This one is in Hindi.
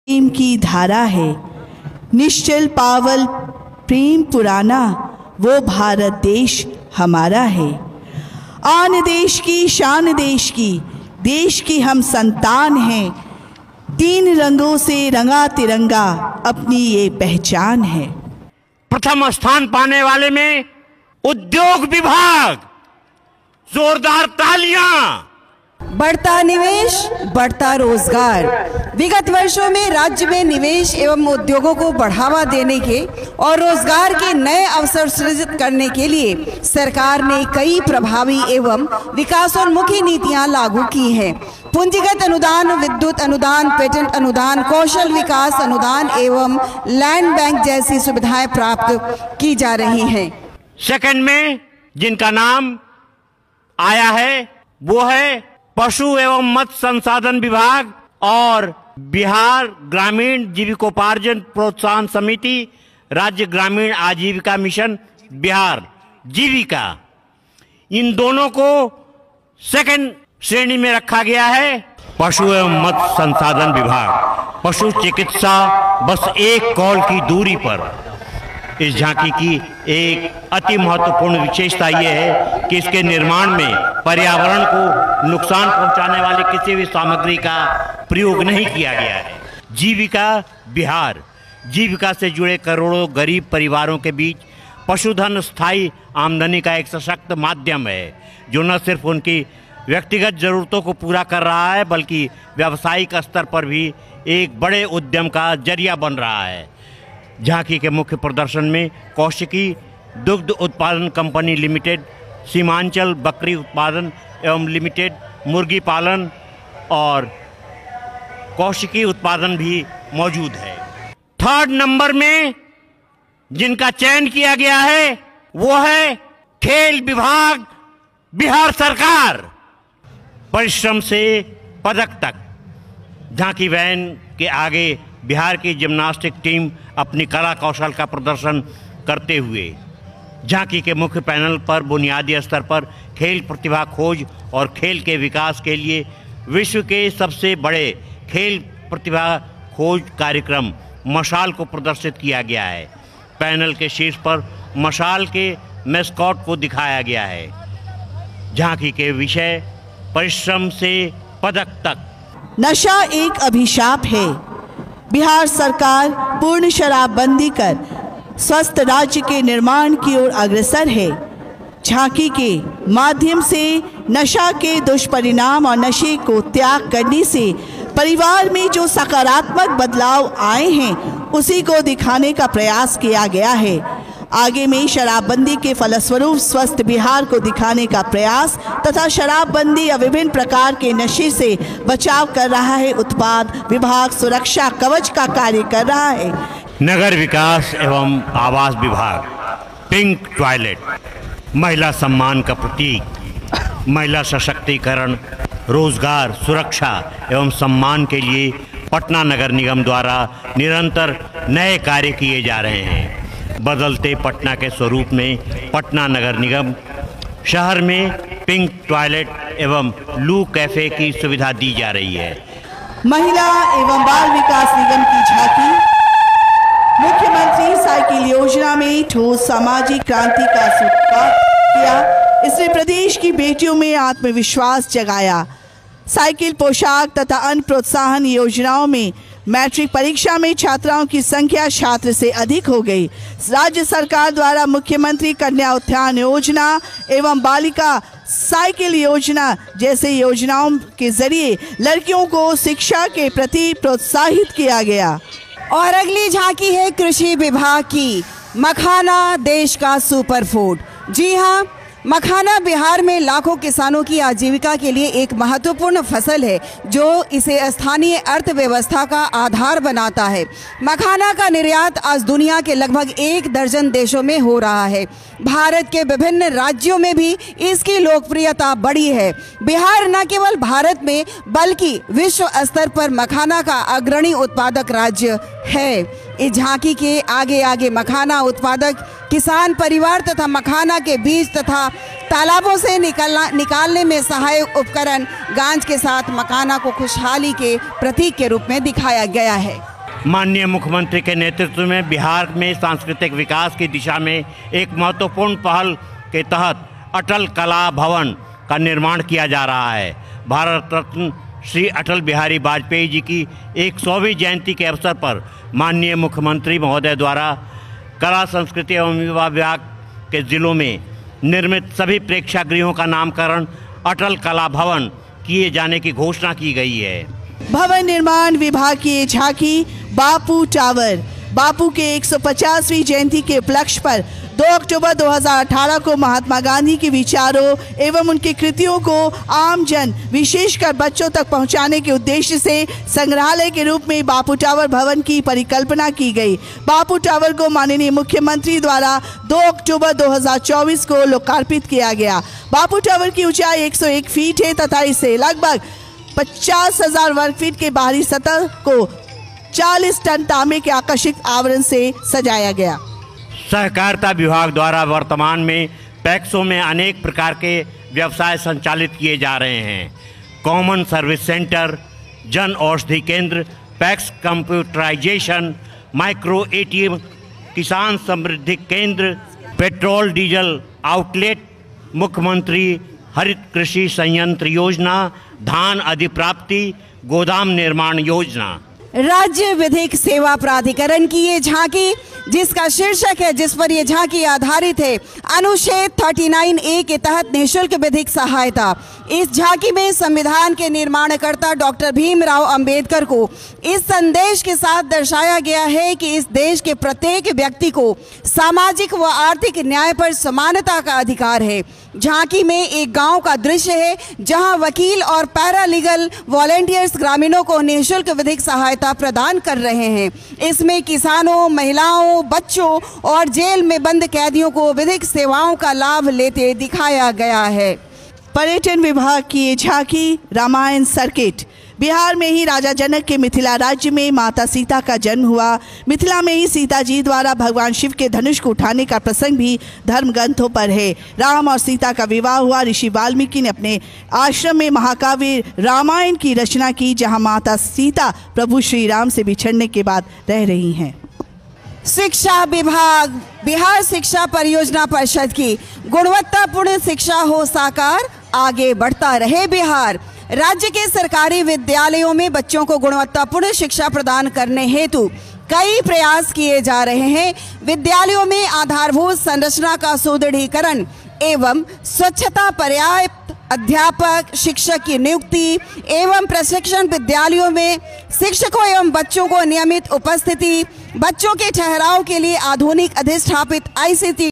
प्रेम की धारा है, निश्चल पावल प्रेम पुराना, वो भारत देश हमारा है। आन देश की शान देश की हम संतान हैं। 3 रंगों से रंगा तिरंगा अपनी ये पहचान है। प्रथम स्थान पाने वाले में उद्योग विभाग, जोरदार तालियां। बढ़ता निवेश, बढ़ता रोजगार। विगत वर्षों में राज्य में निवेश एवं उद्योगों को बढ़ावा देने के और रोजगार के नए अवसर सृजित करने के लिए सरकार ने कई प्रभावी एवं विकासोन्मुखी नीतियां लागू की हैं। पूंजीगत अनुदान, विद्युत अनुदान, पेटेंट अनुदान, कौशल विकास अनुदान एवं लैंड बैंक जैसी सुविधाएं प्राप्त की जा रही हैं। सेकंड में जिनका नाम आया है वो है पशु एवं मत्स्य संसाधन विभाग और बिहार ग्रामीण जीविकोपार्जन प्रोत्साहन समिति, राज्य ग्रामीण आजीविका मिशन बिहार जीविका। इन दोनों को सेकंड श्रेणी में रखा गया है। पशु एवं मत्स्य संसाधन विभाग, पशु चिकित्सा बस 1 कॉल की दूरी पर। इस झांकी की एक अति महत्वपूर्ण विशेषता यह है कि इसके निर्माण में पर्यावरण को नुकसान पहुंचाने वाले किसी भी सामग्री का प्रयोग नहीं किया गया है। जीविका बिहार, जीविका से जुड़े करोड़ों गरीब परिवारों के बीच पशुधन स्थायी आमदनी का एक सशक्त माध्यम है, जो न सिर्फ उनकी व्यक्तिगत जरूरतों को पूरा कर रहा है बल्कि व्यावसायिक स्तर पर भी एक बड़े उद्यम का जरिया बन रहा है। झांकी के मुख्य प्रदर्शन में कौशिकी दुग्ध उत्पादन कंपनी लिमिटेड, सीमांचल बकरी उत्पादन एवं लिमिटेड, मुर्गी पालन और कौशिकी उत्पादन भी मौजूद है। 3rd नंबर में जिनका चयन किया गया है वो है खेल विभाग बिहार सरकार। परिश्रम से पदक तक। झांकी वैन के आगे बिहार की जिम्नास्टिक टीम अपनी कला कौशल का प्रदर्शन करते हुए झांकी के मुख्य पैनल पर बुनियादी स्तर पर खेल प्रतिभा खोज और खेल के विकास के लिए विश्व के सबसे बड़े खेल प्रतिभा खोज कार्यक्रम मशाल को प्रदर्शित किया गया है। पैनल के शीर्ष पर मशाल के मैस्कॉट को दिखाया गया है। झांकी के विषय परिश्रम से पदक तक। नशा एक अभिशाप है। बिहार सरकार पूर्ण शराबबंदी कर स्वस्थ राज्य के निर्माण की ओर अग्रसर है। झांकी के माध्यम से नशा के दुष्परिणाम और नशे को त्याग करने से परिवार में जो सकारात्मक बदलाव आए हैं उसी को दिखाने का प्रयास किया गया है। आगे में शराबबंदी के फलस्वरूप स्वस्थ बिहार को दिखाने का प्रयास तथा शराबबंदी या विभिन्न प्रकार के नशे से बचाव कर रहा है उत्पाद विभाग सुरक्षा कवच का कार्य कर रहा है। नगर विकास एवं आवास विभाग पिंक टॉयलेट, महिला सम्मान का प्रतीक, महिला सशक्तिकरण, रोजगार, सुरक्षा एवं सम्मान के लिए पटना नगर निगम द्वारा निरंतर नए कार्य किए जा रहे हैं। बदलते पटना के स्वरूप में पटना नगर निगम शहर में पिंक टॉयलेट एवं लू कैफे की सुविधा दी जा रही है। महिला एवं बाल विकास निगम की झांकी मुख्यमंत्री साइकिल योजना में ठोस सामाजिक क्रांति का सूत्रपात किया। इसने प्रदेश की बेटियों में आत्मविश्वास जगाया। साइकिल, पोशाक तथा अन्य प्रोत्साहन योजनाओं में मैट्रिक परीक्षा में छात्राओं की संख्या छात्र से अधिक हो गई। राज्य सरकार द्वारा मुख्यमंत्री कन्या उत्थान योजना एवं बालिका साइकिल योजना जैसे योजनाओं के जरिए लड़कियों को शिक्षा के प्रति प्रोत्साहित किया गया। और अगली झांकी है कृषि विभाग की। मखाना देश का सुपरफूड। जी हाँ, मखाना बिहार में लाखों किसानों की आजीविका के लिए एक महत्वपूर्ण फसल है जो इसे स्थानीय अर्थव्यवस्था का आधार बनाता है। मखाना का निर्यात आज दुनिया के लगभग 1 दर्जन देशों में हो रहा है। भारत के विभिन्न राज्यों में भी इसकी लोकप्रियता बढ़ी है। बिहार न केवल भारत में बल्कि विश्व स्तर पर मखाना का अग्रणी उत्पादक राज्य है। इस झांकी के आगे आगे मखाना उत्पादक किसान परिवार तथा मखाना के बीज तथा तालाबों से निकालने में सहायक उपकरण गांज के साथ मखाना को खुशहाली के प्रतीक के रूप में दिखाया गया है। माननीय मुख्यमंत्री के नेतृत्व में बिहार में सांस्कृतिक विकास की दिशा में एक महत्वपूर्ण पहल के तहत अटल कला भवन का निर्माण किया जा रहा है। भारत रत्न श्री अटल बिहारी वाजपेयी जी की 100वीं जयंती के अवसर पर माननीय मुख्यमंत्री महोदय द्वारा कला संस्कृति एवं युवा विभाग के जिलों में निर्मित सभी प्रेक्षागृहों का नामकरण अटल कला भवन किए जाने की घोषणा की गई है। भवन निर्माण विभाग की ये झांकी बापू टावर बापू के 150वीं जयंती के उपलक्ष्य पर 2 अक्टूबर 2018 को महात्मा गांधी के विचारों एवं उनकी कृतियों को आम जन विशेषकर बच्चों तक पहुंचाने के उद्देश्य से संग्रहालय के रूप में बापू टावर भवन की परिकल्पना की गई। बापू टावर को माननीय मुख्यमंत्री द्वारा 2 अक्टूबर 2024 को लोकार्पित किया गया। बापू टावर की ऊंचाई 101 फीट है तथा इसे लगभग 50,000 वर्ग फीट के बाहरी सतह को 40 टन तांबे के आकर्षक आवरण से सजाया गया। सहकारिता विभाग द्वारा वर्तमान में पैक्सों में अनेक प्रकार के व्यवसाय संचालित किए जा रहे हैं। Common service centre, Jan Aushadhi केंद्र, पैक्स कंप्यूटराइजेशन, माइक्रो एटीएम, किसान समृद्धि केंद्र, पेट्रोल डीजल आउटलेट, मुख्यमंत्री हरित कृषि संयंत्र योजना, धान अधिप्राप्ति, गोदाम निर्माण योजना। राज्य विधिक सेवा प्राधिकरण की ये झांकी जिसका शीर्षक है, जिस पर ये झांकी आधारित है, अनुच्छेद 39A के तहत निःशुल्क विधिक सहायता। इस झांकी में संविधान के निर्माणकर्ता डॉक्टर भीमराव अंबेडकर को इस संदेश के साथ दर्शाया गया है कि इस देश के प्रत्येक व्यक्ति को सामाजिक व आर्थिक न्याय पर समानता का अधिकार है। झांकी में एक गांव का दृश्य है जहां वकील और पैरालीगल वॉलंटियर्स ग्रामीणों को निःशुल्क विधिक सहायता प्रदान कर रहे हैं। इसमें किसानों, महिलाओं, बच्चों और जेल में बंद कैदियों को विधिक सेवाओं का लाभ लेते दिखाया गया है। पर्यटन विभाग की ये झांकी रामायण सर्किट। बिहार में ही राजा जनक के मिथिला राज्य में माता सीता का जन्म हुआ। मिथिला में ही सीता जी द्वारा भगवान शिव के धनुष को उठाने का प्रसंग भी धर्म ग्रंथों पर है। राम और सीता का विवाह हुआ। ऋषि वाल्मीकि ने अपने आश्रम में महाकाव्य रामायण की रचना की, जहां माता सीता प्रभु श्री राम से बिछड़ने के बाद रह रही हैं। शिक्षा विभाग बिहार शिक्षा परियोजना परिषद की गुणवत्तापूर्ण शिक्षा हो साकार, आगे बढ़ता रहे बिहार। राज्य के सरकारी विद्यालयों में बच्चों को गुणवत्तापूर्ण शिक्षा प्रदान करने हेतु कई प्रयास किए जा रहे हैं। विद्यालयों में आधारभूत संरचना का सुदृढ़ीकरण एवं स्वच्छता, पर्याप्त अध्यापक, शिक्षक की नियुक्ति एवं प्रशिक्षण, विद्यालयों में शिक्षकों एवं बच्चों को नियमित उपस्थिति, बच्चों के ठहराव के लिए आधुनिक अधिष्ठापित ICT